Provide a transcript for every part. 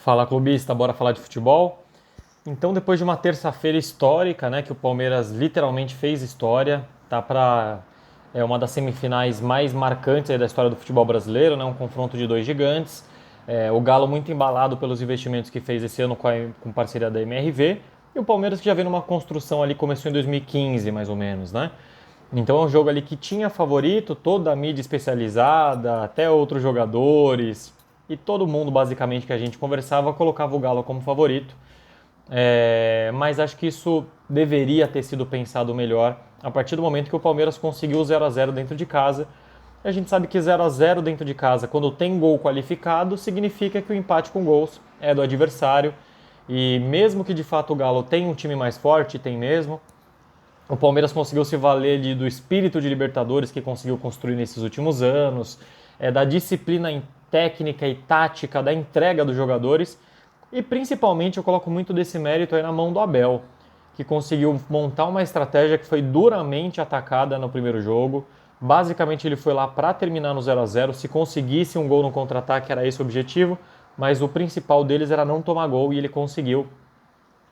Fala clubista, bora falar de futebol? Então, depois de uma terça-feira histórica, né, que o Palmeiras literalmente fez história, tá para uma das semifinais mais marcantes aí da história do futebol brasileiro, né, um confronto de dois gigantes. O Galo muito embalado pelos investimentos que fez esse ano com parceria da MRV, e o Palmeiras que já vem numa construção ali, começou em 2015 mais ou menos, né? Então é um jogo ali que tinha favorito, toda a mídia especializada, até outros jogadores, e todo mundo basicamente que a gente conversava colocava o Galo como favorito. Mas acho que isso deveria ter sido pensado melhor a partir do momento que o Palmeiras conseguiu o 0 a 0 dentro de casa. A gente sabe que 0 a 0 dentro de casa, quando tem gol qualificado, significa que o empate com gols é do adversário. E mesmo que de fato o Galo tenha um time mais forte, tem mesmo, o Palmeiras conseguiu se valer do espírito de Libertadores que conseguiu construir nesses últimos anos, da disciplina técnica e tática, da entrega dos jogadores. E principalmente eu coloco muito desse mérito aí na mão do Abel, que conseguiu montar uma estratégia que foi duramente atacada no primeiro jogo. Basicamente ele foi lá para terminar no 0 a 0. Se conseguisse um gol no contra-ataque era esse o objetivo, mas o principal deles era não tomar gol e ele conseguiu.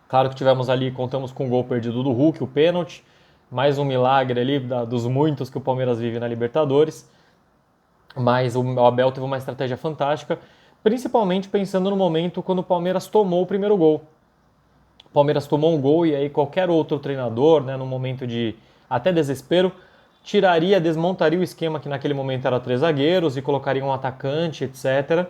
Claro que tivemos ali, contamos com o gol perdido do Hulk, o pênalti, mais um milagre ali dos muitos que o Palmeiras vive na Libertadores. Mas o Abel teve uma estratégia fantástica, principalmente pensando no momento quando o Palmeiras tomou o primeiro gol. O Palmeiras tomou um gol e aí qualquer outro treinador, né, no momento de até desespero, desmontaria o esquema que naquele momento era três zagueiros e colocaria um atacante, etc.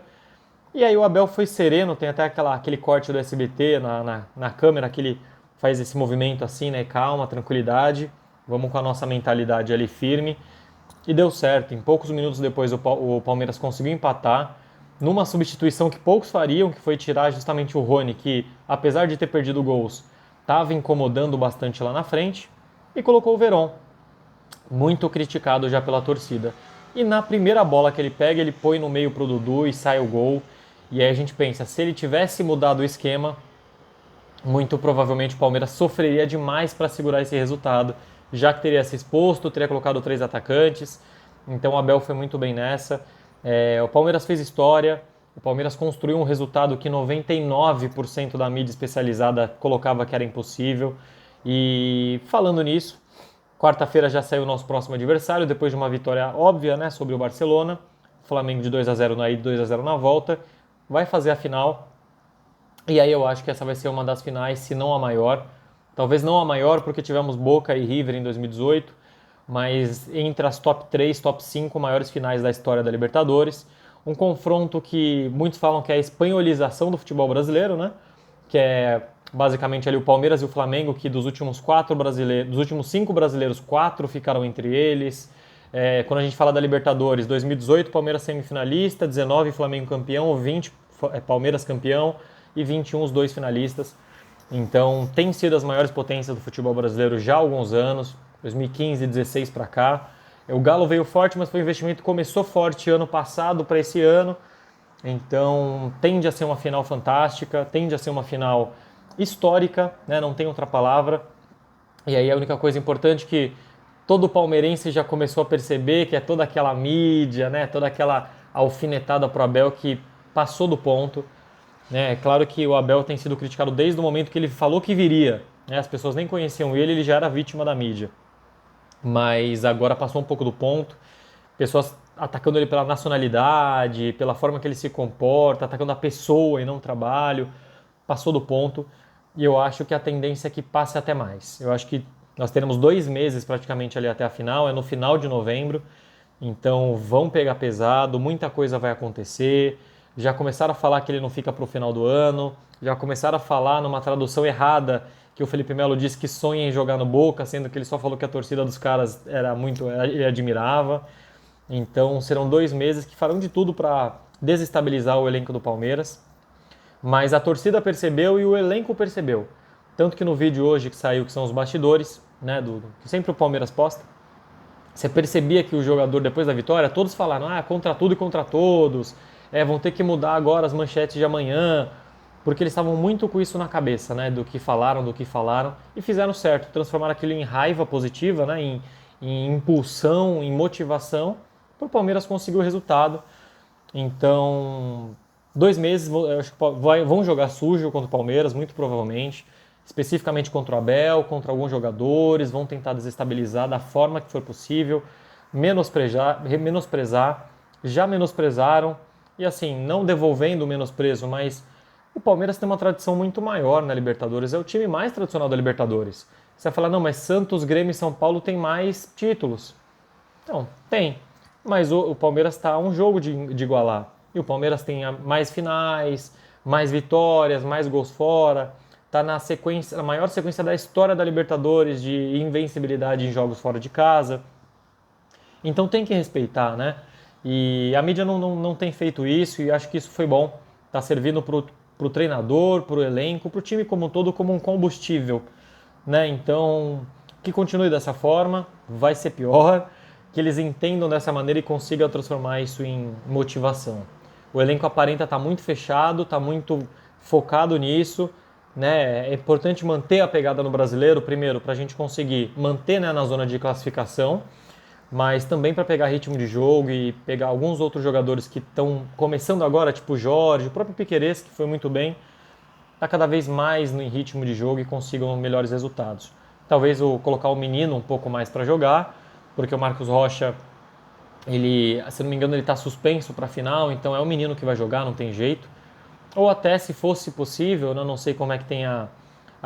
E aí o Abel foi sereno, tem até aquele corte do SBT na câmera que ele faz esse movimento assim, né? Calma, tranquilidade, vamos com a nossa mentalidade ali firme. E deu certo. Em poucos minutos depois o Palmeiras conseguiu empatar numa substituição que poucos fariam, que foi tirar justamente o Rony, que apesar de ter perdido gols, estava incomodando bastante lá na frente, e colocou o Veron, muito criticado já pela torcida. E na primeira bola que ele pega, ele põe no meio pro Dudu e sai o gol. E aí a gente pensa, se ele tivesse mudado o esquema, muito provavelmente o Palmeiras sofreria demais para segurar esse resultado, já que teria se exposto, teria colocado três atacantes. Então o Abel foi muito bem nessa. O Palmeiras fez história, o Palmeiras construiu um resultado que 99% da mídia especializada colocava que era impossível. E falando nisso, quarta-feira já saiu o nosso próximo adversário, depois de uma vitória óbvia, né, sobre o Barcelona. Flamengo de 2 a 0 na ida, 2 a 0 na volta. Vai fazer a final. E aí eu acho que essa vai ser uma das finais, se não a maior. Talvez não a maior, porque tivemos Boca e River em 2018, mas entre as top 3, top 5 maiores finais da história da Libertadores. Um confronto que muitos falam que é a espanholização do futebol brasileiro, né? Que é basicamente ali o Palmeiras e o Flamengo, que dos últimos dos últimos 5 brasileiros, 4 ficaram entre eles. Quando a gente fala da Libertadores, 2018 Palmeiras semifinalista, 19 Flamengo campeão, 20 Palmeiras campeão e 21 os dois finalistas. Então tem sido as maiores potências do futebol brasileiro já há alguns anos, 2015, 16 para cá. O Galo veio forte, mas foi um investimento que começou forte ano passado para esse ano. Então tende a ser uma final fantástica, tende a ser uma final histórica, né? Não tem outra palavra. E aí a única coisa importante que todo palmeirense já começou a perceber que é toda aquela mídia, né? Toda aquela alfinetada pro Abel que passou do ponto. É claro que o Abel tem sido criticado desde o momento que ele falou que viria. Né? As pessoas nem conheciam ele já era vítima da mídia. Mas agora passou um pouco do ponto. Pessoas atacando ele pela nacionalidade, pela forma que ele se comporta, atacando a pessoa e não o trabalho. Passou do ponto. E eu acho que a tendência é que passe até mais. Eu acho que nós teremos 2 meses praticamente ali até a final, é no final de novembro. Então vão pegar pesado, muita coisa vai acontecer. Já começaram a falar que ele não fica para o final do ano. Já começaram a falar numa tradução errada que o Felipe Melo disse que sonha em jogar no Boca, sendo que ele só falou que a torcida dos caras era muito, ele admirava. Então serão 2 meses que farão de tudo para desestabilizar o elenco do Palmeiras. Mas a torcida percebeu e o elenco percebeu. Tanto que no vídeo hoje que saiu, que são os bastidores, né, que sempre o Palmeiras posta, você percebia que o jogador, depois da vitória, todos falaram, contra tudo e contra todos, vão ter que mudar agora as manchetes de amanhã, porque eles estavam muito com isso na cabeça, né, do que falaram, e fizeram certo, transformaram aquilo em raiva positiva, né, em impulsão, em motivação, para o Palmeiras conseguir o resultado. Então, 2 meses, eu acho que vão jogar sujo contra o Palmeiras, muito provavelmente, especificamente contra o Abel, contra alguns jogadores, vão tentar desestabilizar da forma que for possível, menosprezar, já menosprezaram, e assim, não devolvendo o menosprezo, mas o Palmeiras tem uma tradição muito maior na Libertadores, é o time mais tradicional da Libertadores. Você vai falar, não, mas Santos, Grêmio e São Paulo têm mais títulos. Não, tem. Mas o Palmeiras está a um jogo de igualar. E o Palmeiras tem mais finais, mais vitórias, mais gols fora. Está na sequência, na maior sequência da história da Libertadores de invencibilidade em jogos fora de casa. Então tem que respeitar, né? E a mídia não tem feito isso e acho que isso foi bom. Está servindo para o treinador, para o elenco, para o time como um todo, como um combustível, né? Então, que continue dessa forma, vai ser pior, que eles entendam dessa maneira e consigam transformar isso em motivação. O elenco aparenta estar muito fechado, está muito focado nisso, né? É importante manter a pegada no brasileiro, primeiro, para a gente conseguir manter, né, na zona de classificação, mas também para pegar ritmo de jogo e pegar alguns outros jogadores que estão começando agora, tipo o Jorge, o próprio Piquerez, que foi muito bem, está cada vez mais no ritmo de jogo e consigam melhores resultados. Talvez colocar o menino um pouco mais para jogar, porque o Marcos Rocha, ele, se não me engano, ele está suspenso para a final, então é o menino que vai jogar, não tem jeito. Ou até, se fosse possível, eu não sei como é que tem a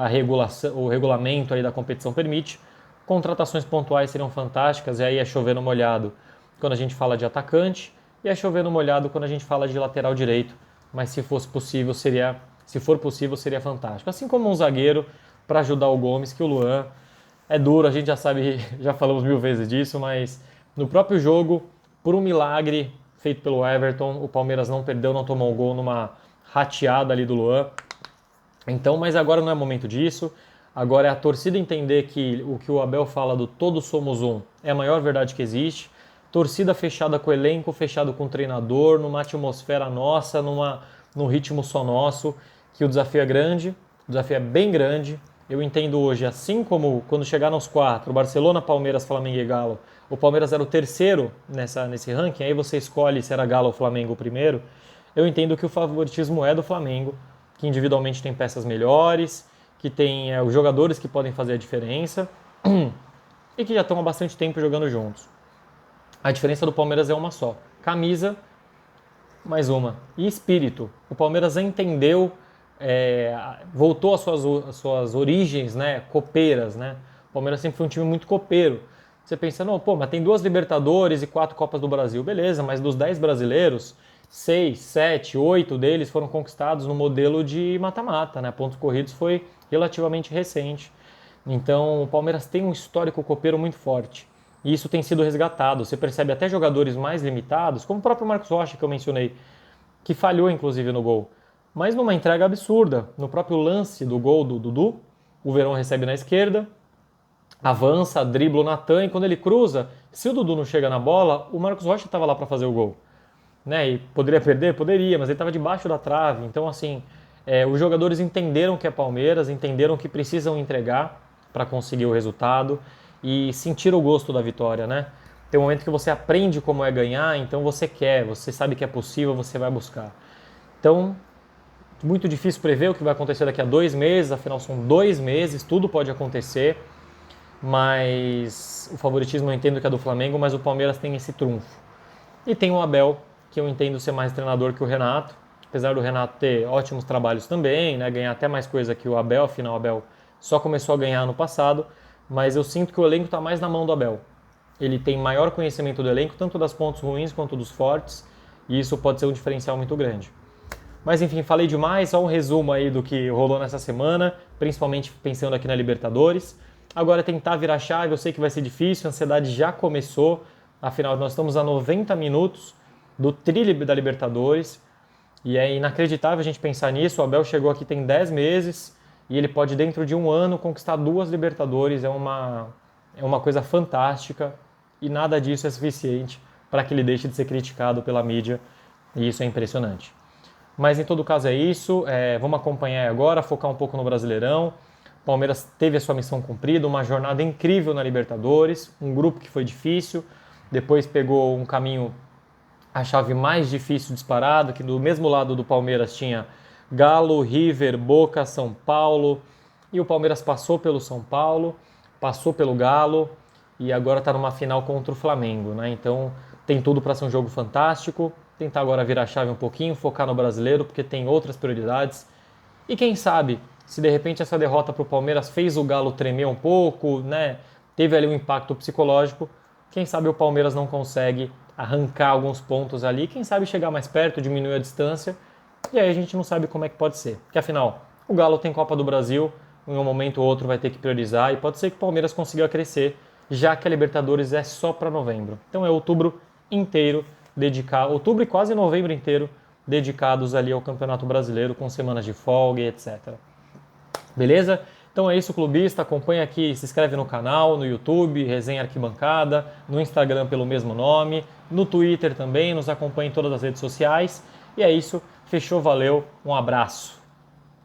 regulação, o regulamento aí da competição permite, contratações pontuais seriam fantásticas, e aí é chover no molhado quando a gente fala de atacante, e é chover no molhado quando a gente fala de lateral direito, mas se fosse possível, se for possível, seria fantástico. Assim como um zagueiro para ajudar o Gomes, que o Luan é duro, a gente já sabe, já falamos 1000 vezes disso, mas no próprio jogo, por um milagre feito pelo Everton, o Palmeiras não perdeu, não tomou um gol numa rateada ali do Luan. Então, mas agora não é momento disso. Agora é a torcida entender que o Abel fala do todos somos um é a maior verdade que existe. Torcida fechada com o elenco, fechado com o treinador, numa atmosfera nossa, num ritmo só nosso, que o desafio é grande, o desafio é bem grande. Eu entendo hoje, assim como quando chegar nos quatro, Barcelona, Palmeiras, Flamengo e Galo, o Palmeiras era o terceiro nesse ranking, aí você escolhe se era Galo ou Flamengo o primeiro. Eu entendo que o favoritismo é do Flamengo, que individualmente tem peças melhores, que tem os jogadores que podem fazer a diferença e que já estão há bastante tempo jogando juntos. A diferença do Palmeiras é uma só: camisa, mais uma, e espírito. O Palmeiras entendeu, voltou às suas origens, né, copeiras, né? O Palmeiras sempre foi um time muito copeiro. Você pensa, não, pô, mas tem 2 Libertadores e 4 Copas do Brasil. Beleza, mas dos 10 brasileiros, 6, 7, 8 deles foram conquistados no modelo de mata-mata, né? Pontos corridos foi relativamente recente. Então, o Palmeiras tem um histórico copeiro muito forte. E isso tem sido resgatado. Você percebe até jogadores mais limitados, como o próprio Marcos Rocha, que eu mencionei, que falhou inclusive no gol, mas numa entrega absurda. No próprio lance do gol do Dudu, o Verón recebe na esquerda, avança, dribla o Natan, e quando ele cruza, se o Dudu não chega na bola, o Marcos Rocha estava lá para fazer o gol. Né? E poderia perder? Poderia, mas ele estava debaixo da trave. Então, assim, os jogadores entenderam que é Palmeiras, entenderam que precisam entregar para conseguir o resultado e sentir o gosto da vitória, né? Tem um momento que você aprende como é ganhar, então você quer, você sabe que é possível, você vai buscar. Então, muito difícil prever o que vai acontecer daqui a 2 meses, afinal são 2 meses, tudo pode acontecer, mas o favoritismo eu entendo que é do Flamengo, mas o Palmeiras tem esse trunfo. E tem o Abel, que eu entendo ser mais treinador que o Renato, apesar do Renato ter ótimos trabalhos também, né, ganhar até mais coisa que o Abel, afinal o Abel só começou a ganhar no passado, mas eu sinto que o elenco está mais na mão do Abel. Ele tem maior conhecimento do elenco, tanto das pontos ruins quanto dos fortes, e isso pode ser um diferencial muito grande. Mas enfim, falei demais, só um resumo aí do que rolou nessa semana, principalmente pensando aqui na Libertadores. Agora é tentar virar chave, eu sei que vai ser difícil, a ansiedade já começou, afinal nós estamos a 90 minutos do trilho da Libertadores, e é inacreditável a gente pensar nisso. O Abel chegou aqui tem 10 meses, e ele pode dentro de um ano conquistar 2 Libertadores, é uma coisa fantástica, e nada disso é suficiente para que ele deixe de ser criticado pela mídia, e isso é impressionante. Mas em todo caso é isso, vamos acompanhar agora, focar um pouco no Brasileirão. O Palmeiras teve a sua missão cumprida, uma jornada incrível na Libertadores, um grupo que foi difícil, depois pegou um caminho a chave mais difícil disparado, que do mesmo lado do Palmeiras tinha Galo, River, Boca, São Paulo, e o Palmeiras passou pelo São Paulo, passou pelo Galo e agora está numa final contra o Flamengo, né? Então tem tudo para ser um jogo fantástico, tentar agora virar a chave um pouquinho, focar no brasileiro, porque tem outras prioridades. E quem sabe, se de repente essa derrota para o Palmeiras fez o Galo tremer um pouco, né? Teve ali um impacto psicológico, quem sabe o Palmeiras não consegue arrancar alguns pontos ali, quem sabe chegar mais perto, diminuir a distância, e aí a gente não sabe como é que pode ser. Porque afinal, o Galo tem Copa do Brasil, em um momento ou outro vai ter que priorizar, e pode ser que o Palmeiras consiga crescer, já que a Libertadores é só para novembro. Então é outubro inteiro dedicado, outubro e quase novembro inteiro dedicados ali ao Campeonato Brasileiro, com semanas de folga e etc. Beleza? Então é isso, clubista. Acompanha aqui, se inscreve no canal, no YouTube, Resenha Arquibancada, no Instagram pelo mesmo nome, no Twitter também, nos acompanha em todas as redes sociais. E é isso, fechou, valeu, um abraço.